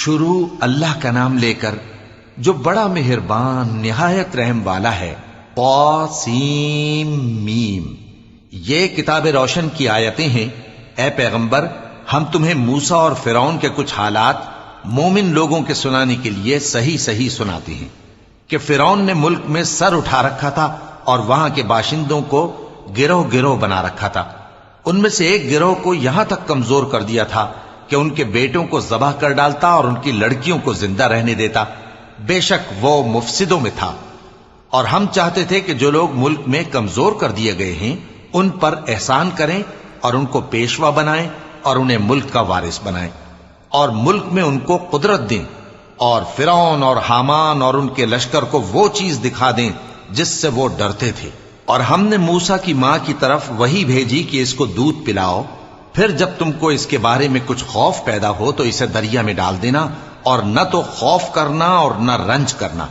شروع اللہ کا نام لے کر جو بڑا مہربان نہایت رحم والا ہے۔ طاسیم میم، یہ کتاب روشن کی آیتیں ہیں۔ اے پیغمبر، ہم تمہیں موسیٰ اور فرعون کے کچھ حالات مومن لوگوں کے سنانے کے لیے صحیح صحیح سناتے ہیں کہ فرعون نے ملک میں سر اٹھا رکھا تھا اور وہاں کے باشندوں کو گروہ گروہ بنا رکھا تھا۔ ان میں سے ایک گروہ کو یہاں تک کمزور کر دیا تھا کہ ان کے بیٹوں کو ذبح کر ڈالتا اور ان کی لڑکیوں کو زندہ رہنے دیتا۔ بے شک وہ مفسدوں میں تھا، اور ہم چاہتے تھے کہ جو لوگ ملک میں کمزور کر دیے گئے ہیں ان پر احسان کریں اور ان کو پیشوا بنائیں اور انہیں ملک کا وارث بنائیں، اور ملک میں ان کو قدرت دیں، اور فرعون اور حامان اور ان کے لشکر کو وہ چیز دکھا دیں جس سے وہ ڈرتے تھے۔ اور ہم نے موسیٰ کی ماں کی طرف وحی بھیجی کہ اس کو دودھ پلاؤ، پھر جب تم کو اس کے بارے میں کچھ خوف پیدا ہو تو اسے دریا میں ڈال دینا، اور نہ تو خوف کرنا اور نہ رنج کرنا،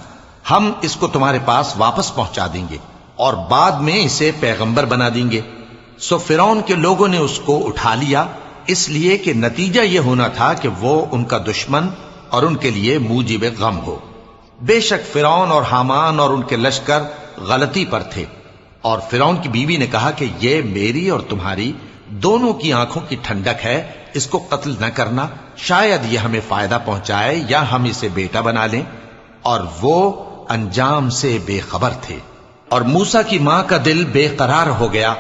ہم اس کو تمہارے پاس واپس پہنچا دیں گے اور بعد میں اسے پیغمبر بنا دیں گے۔ سو فرعون کے لوگوں نے اس کو اٹھا لیا، اس لیے کہ نتیجہ یہ ہونا تھا کہ وہ ان کا دشمن اور ان کے لیے موجب غم ہو۔ بے شک فرعون اور حامان اور ان کے لشکر غلطی پر تھے، اور فرعون کی بیوی نے کہا کہ یہ میری اور تمہاری دونوں کی آنکھوں کی ٹھنڈک ہے، اس کو قتل نہ کرنا، شاید یہ ہمیں فائدہ پہنچائے یا ہم اسے بیٹا بنا لیں۔ اور وہ انجام سے بے خبر تھے۔ اور موسیٰ کی ماں کا دل بے قرار ہو گیا،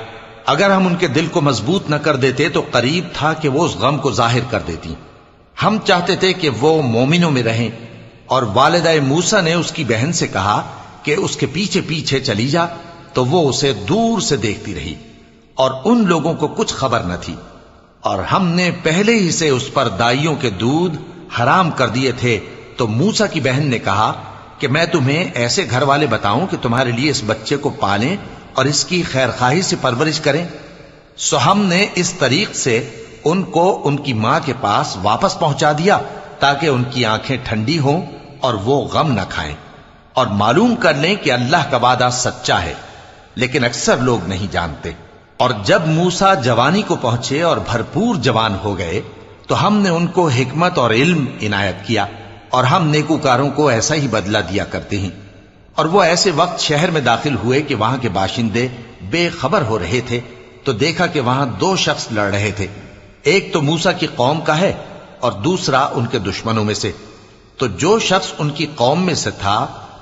اگر ہم ان کے دل کو مضبوط نہ کر دیتے تو قریب تھا کہ وہ اس غم کو ظاہر کر دیتی۔ ہم چاہتے تھے کہ وہ مومنوں میں رہیں، اور والدہ موسیٰ نے اس کی بہن سے کہا کہ اس کے پیچھے پیچھے چلی جا، تو وہ اسے دور سے دیکھتی رہی، اور ان لوگوں کو کچھ خبر نہ تھی۔ اور ہم نے پہلے ہی سے اس پر دائیوں کے دودھ حرام کر دیے تھے۔ تو موسیٰ کی بہن نے کہا کہ میں تمہیں ایسے گھر والے بتاؤں کہ تمہارے لیے اس بچے کو پالیں اور اس کی خیر خواہی سے پرورش کریں۔ سو ہم نے اس طریق سے ان کو ان کی ماں کے پاس واپس پہنچا دیا تاکہ ان کی آنکھیں ٹھنڈی ہوں اور وہ غم نہ کھائیں، اور معلوم کر لیں کہ اللہ کا وعدہ سچا ہے، لیکن اکثر لوگ نہیں جانتے۔ اور جب موسیٰ جوانی کو پہنچے اور بھرپور جوان ہو گئے تو ہم نے ان کو حکمت اور علم عنایت کیا، اور ہم نیکوکاروں کو ایسا ہی بدلہ دیا کرتے ہیں۔ اور وہ ایسے وقت شہر میں داخل ہوئے کہ وہاں کے باشندے بے خبر ہو رہے تھے، تو دیکھا کہ وہاں دو شخص لڑ رہے تھے، ایک تو موسیٰ کی قوم کا ہے اور دوسرا ان کے دشمنوں میں سے۔ تو جو شخص ان کی قوم میں سے تھا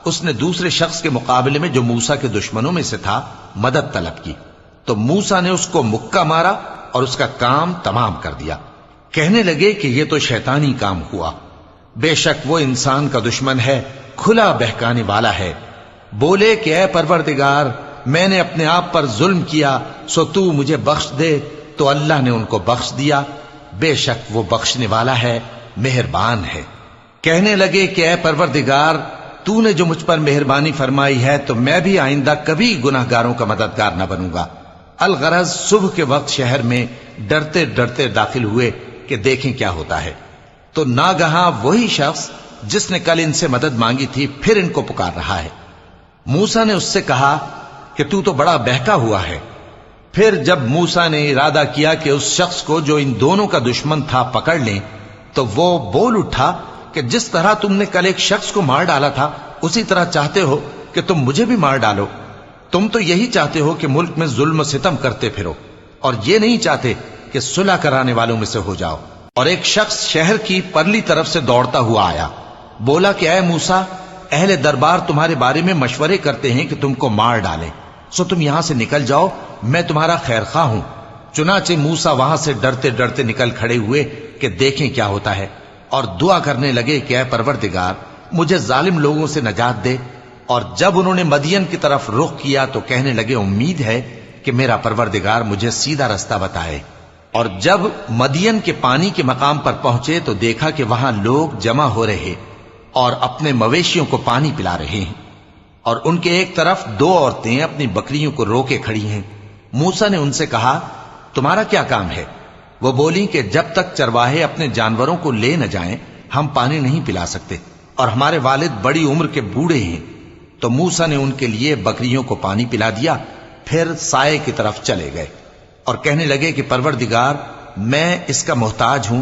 اس نے دوسرے شخص کے مقابلے میں جو موسیٰ کے دشمنوں میں سے تھا مدد طلب کی، تو موسیٰ نے اس کو مکہ مارا اور اس کا کام تمام کر دیا۔ کہنے لگے کہ یہ تو شیطانی کام ہوا، بے شک وہ انسان کا دشمن ہے، کھلا بہکانے والا ہے۔ بولے کہ اے پروردگار، میں نے اپنے آپ پر ظلم کیا، سو تو مجھے بخش دے، تو اللہ نے ان کو بخش دیا، بے شک وہ بخشنے والا ہے، مہربان ہے۔ کہنے لگے کہ اے پروردگار، تو نے جو مجھ پر مہربانی فرمائی ہے تو میں بھی آئندہ کبھی گناہ گاروں کا مددگار نہ بنوں گا۔ الغرض صبح کے وقت شہر میں ڈرتے ڈرتے داخل ہوئے کہ دیکھیں کیا ہوتا ہے، تو ناگہاں وہی شخص جس نے کل ان سے مدد مانگی تھی پھر ان کو پکار رہا ہے۔ موسیٰ نے اس سے کہا کہ تو بڑا بہکا ہوا ہے۔ پھر جب موسیٰ نے ارادہ کیا کہ اس شخص کو جو ان دونوں کا دشمن تھا پکڑ لیں، تو وہ بول اٹھا کہ جس طرح تم نے کل ایک شخص کو مار ڈالا تھا اسی طرح چاہتے ہو کہ تم مجھے بھی مار ڈالو۔ تم تو یہی چاہتے ہو کہ ملک میں ظلم و ستم کرتے پھرو، اور یہ نہیں چاہتے کہ صلح کرانے والوں میں سے ہو جاؤ۔ اور ایک شخص شہر کی پرلی طرف سے دوڑتا ہوا آیا، بولا کہ اے موسیٰ، اہل دربار تمہارے بارے میں مشورے کرتے ہیں کہ تم کو مار ڈالیں، سو تم یہاں سے نکل جاؤ، میں تمہارا خیر خواہ ہوں۔ چنانچہ موسیٰ وہاں سے ڈرتے ڈرتے نکل کھڑے ہوئے کہ دیکھیں کیا ہوتا ہے، اور دعا کرنے لگے کہ اے پروردگار، مجھے ظالم لوگوں سے نجات دے۔ اور جب انہوں نے مدین کی طرف رخ کیا تو کہنے لگے امید ہے کہ میرا پروردگار مجھے سیدھا رستہ بتائے۔ اور جب مدین کے پانی کے مقام پر پہنچے تو دیکھا کہ وہاں لوگ جمع ہو رہے اور اپنے مویشیوں کو پانی پلا رہے ہیں، اور ان کے ایک طرف دو عورتیں اپنی بکریوں کو روکے کھڑی ہیں۔ موسیٰ نے ان سے کہا تمہارا کیا کام ہے؟ وہ بولی کہ جب تک چرواہے اپنے جانوروں کو لے نہ جائیں ہم پانی نہیں پلا سکتے، اور ہمارے والد بڑی عمر کے بوڑھے ہیں۔ تو موسیٰ نے ان کے لیے بکریوں کو پانی پلا دیا، پھر سائے کی طرف چلے گئے اور کہنے لگے کہ پروردگار، میں اس کا محتاج ہوں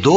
2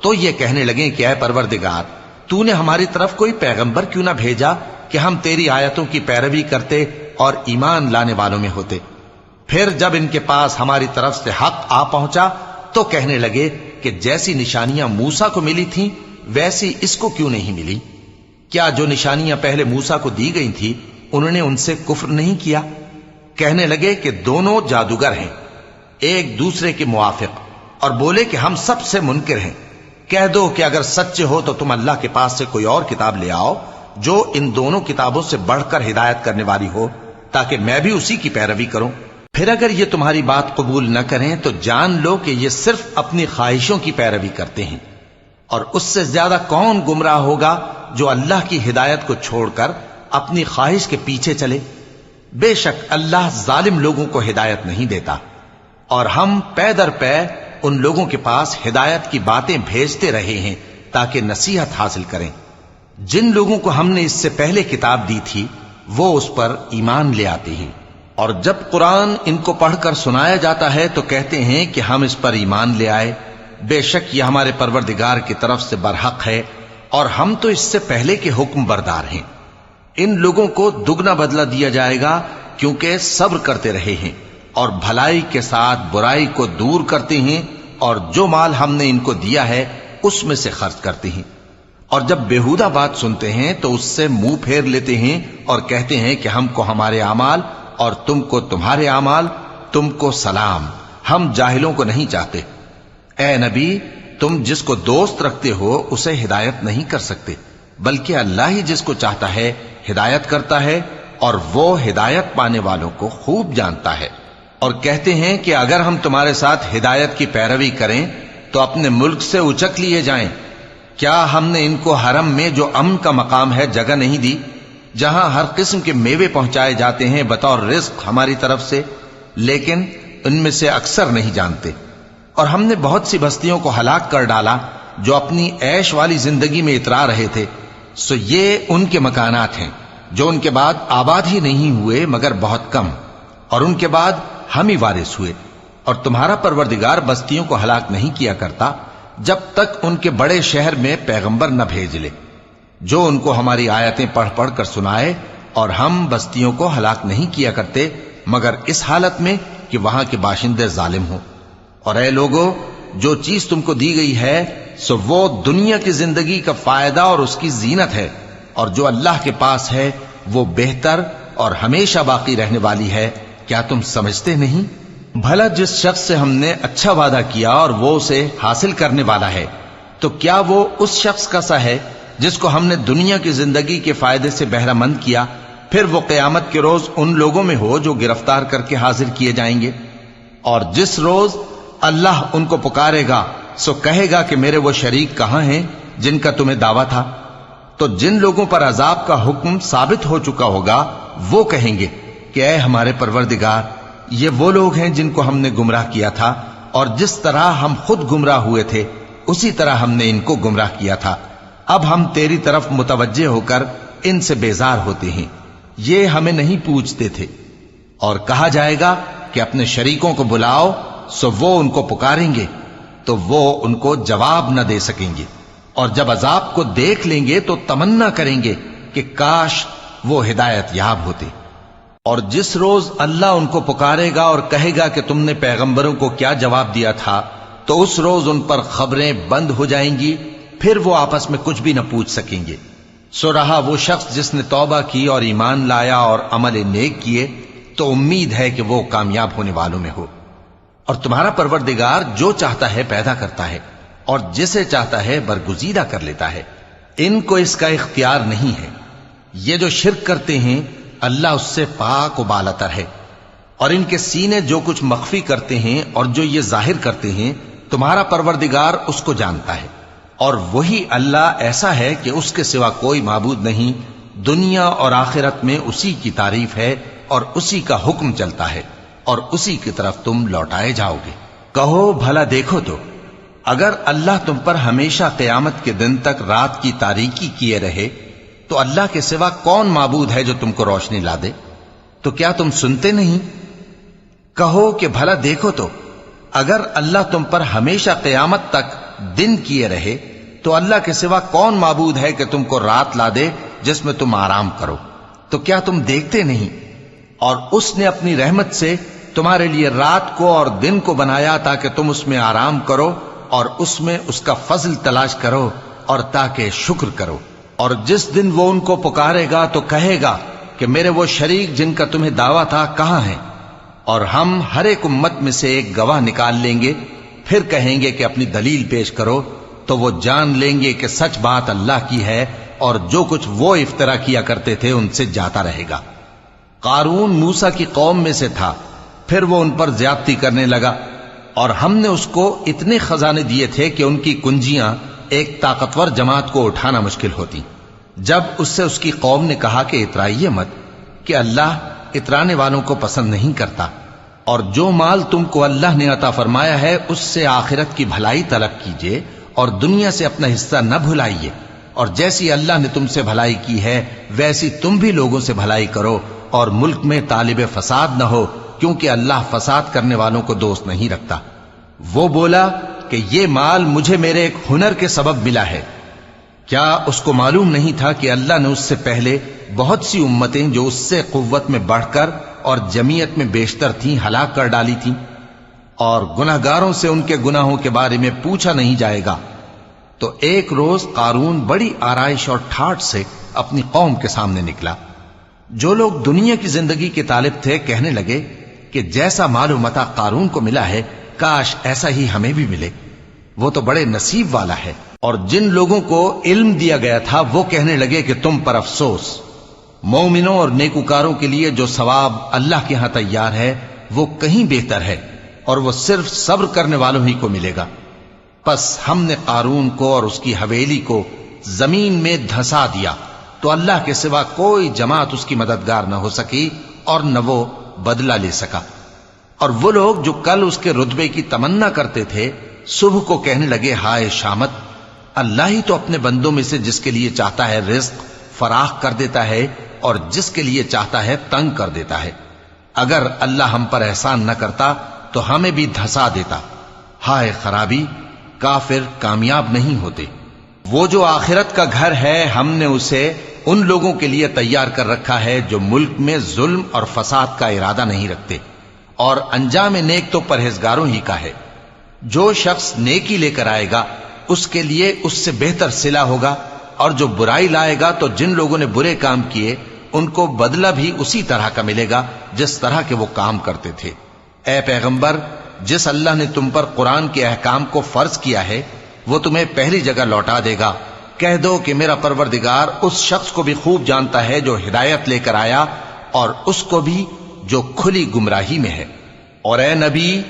تو یہ کہنے لگے کہ اے پروردگار، تو نے ہماری طرف کوئی پیغمبر کیوں نہ بھیجا کہ ہم تیری آیتوں کی پیروی کرتے اور ایمان لانے والوں میں ہوتے۔ پھر جب ان کے پاس ہماری طرف سے حق آ پہنچا تو کہنے لگے کہ جیسی نشانیاں موسیٰ کو ملی تھیں ویسی اس کو کیوں نہیں ملی؟ کیا جو نشانیاں پہلے موسیٰ کو دی گئی تھی انہوں نے ان سے کفر نہیں کیا؟ کہنے لگے کہ دونوں جادوگر ہیں، ایک دوسرے کے موافق، اور بولے کہ ہم سب سے منکر ہیں۔ کہہ دو کہ اگر سچے ہو تو تم اللہ کے پاس سے کوئی اور کتاب لے آؤ جو ان دونوں کتابوں سے بڑھ کر ہدایت کرنے والی ہو، تاکہ میں بھی اسی کی پیروی کروں۔ پھر اگر یہ تمہاری بات قبول نہ کریں تو جان لو کہ یہ صرف اپنی خواہشوں کی پیروی کرتے ہیں، اور اس سے زیادہ کون گمراہ ہوگا جو اللہ کی ہدایت کو چھوڑ کر اپنی خواہش کے پیچھے چلے۔ بے شک اللہ ظالم لوگوں کو ہدایت نہیں دیتا، اور ہم پے در پے ان لوگوں کے پاس ہدایت کی باتیں بھیجتے رہے ہیں تاکہ نصیحت حاصل کریں۔ جن لوگوں کو ہم نے اس سے پہلے کتاب دی تھی وہ اس پر ایمان لے آتے ہیں، اور جب قرآن ان کو پڑھ کر سنایا جاتا ہے تو کہتے ہیں کہ ہم اس پر ایمان لے آئے۔ بے شک یہ ہمارے پروردگار کی طرف سے برحق ہے، اور ہم تو اس سے پہلے کے حکم بردار ہیں۔ ان لوگوں کو دگنا بدلہ دیا جائے گا کیونکہ صبر کرتے رہے ہیں اور بھلائی کے ساتھ برائی کو دور کرتے ہیں، اور جو مال ہم نے ان کو دیا ہے اس میں سے خرچ کرتے ہیں، اور جب بیہودہ بات سنتے ہیں تو اس سے منہ پھیر لیتے ہیں اور کہتے ہیں کہ ہم کو ہمارے اعمال اور تم کو تمہارے اعمال، تم کو سلام، ہم جاہلوں کو نہیں چاہتے۔ اے نبی، تم جس کو دوست رکھتے ہو اسے ہدایت نہیں کر سکتے، بلکہ اللہ ہی جس کو چاہتا ہے ہدایت کرتا ہے، اور وہ ہدایت پانے والوں کو خوب جانتا ہے۔ اور کہتے ہیں کہ اگر ہم تمہارے ساتھ ہدایت کی پیروی کریں تو اپنے ملک سے اچک لیے جائیں۔ کیا ہم نے ان کو حرم میں جو امن کا مقام ہے جگہ نہیں دی، جہاں ہر قسم کے میوے پہنچائے جاتے ہیں بطور رزق ہماری طرف سے؟ لیکن ان میں سے اکثر نہیں جانتے۔ اور ہم نے بہت سی بستیوں کو ہلاک کر ڈالا جو اپنی عیش والی زندگی میں اترا رہے تھے، سو یہ ان کے مکانات ہیں جو ان کے بعد آباد ہی نہیں ہوئے مگر بہت کم، اور ان کے بعد ہم ہی وارث ہوئے۔ اور تمہارا پروردگار بستیوں کو ہلاک نہیں کیا کرتا جب تک ان کے بڑے شہر میں پیغمبر نہ بھیج لے جو ان کو ہماری آیتیں پڑھ پڑھ کر سنائے، اور ہم بستیوں کو ہلاک نہیں کیا کرتے مگر اس حالت میں کہ وہاں کے باشندے ظالم ہوں۔ اور اے لوگو، جو چیز تم کو دی گئی ہے سو وہ دنیا کی زندگی کا فائدہ اور اس کی زینت ہے، اور جو اللہ کے پاس ہے وہ بہتر اور ہمیشہ باقی رہنے والی ہے۔ کیا تم سمجھتے نہیں؟ بھلا جس شخص سے ہم نے اچھا وعدہ کیا اور وہ اسے حاصل کرنے والا ہے، تو کیا وہ اس شخص کا سا ہے جس کو ہم نے دنیا کی زندگی کے فائدے سے بہرہ مند کیا، پھر وہ قیامت کے روز ان لوگوں میں ہو جو گرفتار کر کے حاضر کیے جائیں گے؟ اور جس روز اللہ ان کو پکارے گا سو کہے گا کہ میرے وہ شریک کہاں ہیں جن کا تمہیں دعویٰ تھا؟ تو جن لوگوں پر عذاب کا حکم ثابت ہو چکا ہوگا وہ کہیں گے کہ اے ہمارے پروردگار، یہ وہ لوگ ہیں جن کو ہم نے گمراہ کیا تھا، اور جس طرح ہم خود گمراہ ہوئے تھے اسی طرح ہم نے ان کو گمراہ کیا تھا۔ اب ہم تیری طرف متوجہ ہو کر ان سے بیزار ہوتے ہیں، یہ ہمیں نہیں پوچھتے تھے۔ اور کہا جائے گا کہ اپنے شریکوں کو بلاؤ، سو وہ ان کو پکاریں گے تو وہ ان کو جواب نہ دے سکیں گے، اور جب عذاب کو دیکھ لیں گے تو تمنا کریں گے کہ کاش وہ ہدایت یاب ہوتے۔ اور جس روز اللہ ان کو پکارے گا اور کہے گا کہ تم نے پیغمبروں کو کیا جواب دیا تھا، تو اس روز ان پر خبریں بند ہو جائیں گی، پھر وہ آپس میں کچھ بھی نہ پوچھ سکیں گے۔ سو رہا وہ شخص جس نے توبہ کی اور ایمان لایا اور عمل نیک کیے تو امید ہے کہ وہ کامیاب ہونے والوں میں ہو۔ اور تمہارا پروردگار جو چاہتا ہے پیدا کرتا ہے، اور جسے چاہتا ہے برگزیدہ کر لیتا ہے، ان کو اس کا اختیار نہیں ہے۔ یہ جو شرک کرتے ہیں اللہ اس سے پاک و بالاتر ہے، اور ان کے سینے جو کچھ مخفی کرتے ہیں اور جو یہ ظاہر کرتے ہیں تمہارا پروردگار اس کو جانتا ہے۔ اور وہی اللہ ایسا ہے کہ اس کے سوا کوئی معبود نہیں، دنیا اور آخرت میں اسی کی تعریف ہے اور اسی کا حکم چلتا ہے، اور اسی کی طرف تم لوٹائے جاؤ گے۔ کہو بھلا دیکھو تو اگر اللہ تم پر ہمیشہ قیامت کے دن تک رات کی تاریکی کیے رہے تو اللہ کے سوا کون معبود ہے جو تم کو روشنی لا دے؟ تو کیا تم سنتے نہیں؟ کہو کہ بھلا دیکھو تو اگر اللہ تم پر ہمیشہ قیامت تک دن کیے رہے تو اللہ کے سوا کون معبود ہے کہ تم کو رات لا دے جس میں تم آرام کرو؟ تو کیا تم دیکھتے نہیں؟ اور اس نے اپنی رحمت سے تمہارے لیے رات کو اور دن کو بنایا تاکہ تم اس میں آرام کرو اور اس میں اس کا فضل تلاش کرو اور تاکہ شکر کرو۔ اور جس دن وہ ان کو پکارے گا تو کہے گا کہ میرے وہ شریک جن کا تمہیں دعویٰ تھا کہاں ہیں؟ اور ہم ہر ایک امت میں سے ایک گواہ نکال لیں گے، پھر کہیں گے کہ اپنی دلیل پیش کرو، تو وہ جان لیں گے کہ سچ بات اللہ کی ہے اور جو کچھ وہ افترا کیا کرتے تھے ان سے جاتا رہے گا۔ قارون موسیٰ کی قوم میں سے تھا، پھر وہ ان پر زیادتی کرنے لگا، اور ہم نے اس کو اتنے خزانے دیے تھے کہ ان کی کنجیاں ایک طاقتور جماعت کو اٹھانا مشکل ہوتی۔ جب اس سے اس کی قوم نے کہا کہ اترائیے مت، کہ اللہ اترانے والوں کو پسند نہیں کرتا، اور جو مال تم کو اللہ نے عطا فرمایا ہے اس سے آخرت کی بھلائی طلب کیجیے اور دنیا سے اپنا حصہ نہ بھلائیے، اور جیسی اللہ نے تم سے بھلائی کی ہے ویسی تم بھی لوگوں سے بھلائی کرو، اور ملک میں طالب فساد نہ ہو، کیونکہ اللہ فساد کرنے والوں کو دوست نہیں رکھتا۔ وہ بولا کہ یہ مال مجھے میرے ایک ہنر کے سبب ملا ہے۔ کیا اس کو معلوم نہیں تھا کہ اللہ نے اس سے پہلے بہت سی امتیں جو اس سے قوت میں بڑھ کر اور جمعیت میں بیشتر تھیں ہلاک کر ڈالی تھیں، اور گناہگاروں سے ان کے گناہوں کے بارے میں پوچھا نہیں جائے گا؟ تو ایک روز قارون بڑی آرائش اور ٹھاٹ سے اپنی قوم کے سامنے نکلا۔ جو لوگ دنیا کی زندگی کے طالب تھے کہنے لگے کہ جیسا مال و متاع قارون کو ملا ہے کاش ایسا ہی ہمیں بھی ملے، وہ تو بڑے نصیب والا ہے۔ اور جن لوگوں کو علم دیا گیا تھا وہ کہنے لگے کہ تم پر افسوس، مومنوں اور نیکوکاروں کے لیے جو ثواب اللہ کے ہاں تیار ہے وہ کہیں بہتر ہے، اور وہ صرف صبر کرنے والوں ہی کو ملے گا۔ پس ہم نے قارون کو اور اس کی حویلی کو زمین میں دھسا دیا، تو اللہ کے سوا کوئی جماعت اس کی مددگار نہ ہو سکی اور نہ وہ بدلہ لے سکا۔ اور وہ لوگ جو کل اس کے رتبے کی تمنا کرتے تھے صبح کو کہنے لگے ہائے شامت، اللہ ہی تو اپنے بندوں میں سے جس کے لیے چاہتا ہے رزق فراخ کر دیتا ہے اور جس کے لیے چاہتا ہے تنگ کر دیتا ہے۔ اگر اللہ ہم پر احسان نہ کرتا تو ہمیں بھی دھسا دیتا۔ ہائے خرابی، کافر کامیاب نہیں ہوتے۔ وہ جو آخرت کا گھر ہے ہم نے اسے ان لوگوں کے لیے تیار کر رکھا ہے جو ملک میں ظلم اور فساد کا ارادہ نہیں رکھتے، اور انجام نیک تو پرہیزگاروں ہی کا ہے۔ جو شخص نیکی لے کر آئے گا اس کے لیے اس سے بہتر صلہ ہوگا، اور جو برائی لائے گا تو جن لوگوں نے برے کام کیے ان کو بدلہ بھی اسی طرح کا ملے گا جس طرح کے وہ کام کرتے تھے۔ اے پیغمبر، جس اللہ نے تم پر قرآن کے احکام کو فرض کیا ہے وہ تمہیں پہلی جگہ لوٹا دے گا۔ کہہ دو کہ میرا پروردگار اس شخص کو بھی خوب جانتا ہے جو ہدایت لے کر آیا اور اس کو بھی جو کھلی گمراہی میں ہے۔ اور اے نبی،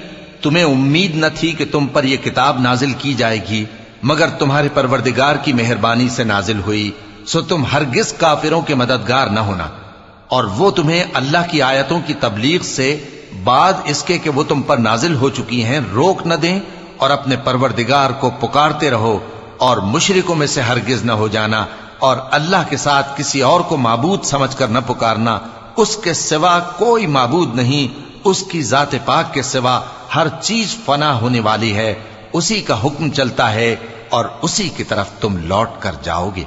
تمہیں امید نہ تھی کہ تم پر یہ کتاب نازل کی جائے گی مگر تمہارے پروردگار کی مہربانی سے نازل ہوئی، سو تم ہرگز کافروں کے مددگار نہ ہونا، اور وہ تمہیں اللہ کی آیتوں کی تبلیغ سے بعد اس کے کہ وہ تم پر نازل ہو چکی ہیں روک نہ دیں، اور اپنے پروردگار کو پکارتے رہو اور مشرکوں میں سے ہرگز نہ ہو جانا، اور اللہ کے ساتھ کسی اور کو معبود سمجھ کر نہ پکارنا۔ اس کے سوا کوئی معبود نہیں، اس کی ذات پاک کے سوا ہر چیز فنا ہونے والی ہے، اسی کا حکم چلتا ہے اور اسی کی طرف تم لوٹ کر جاؤ گے۔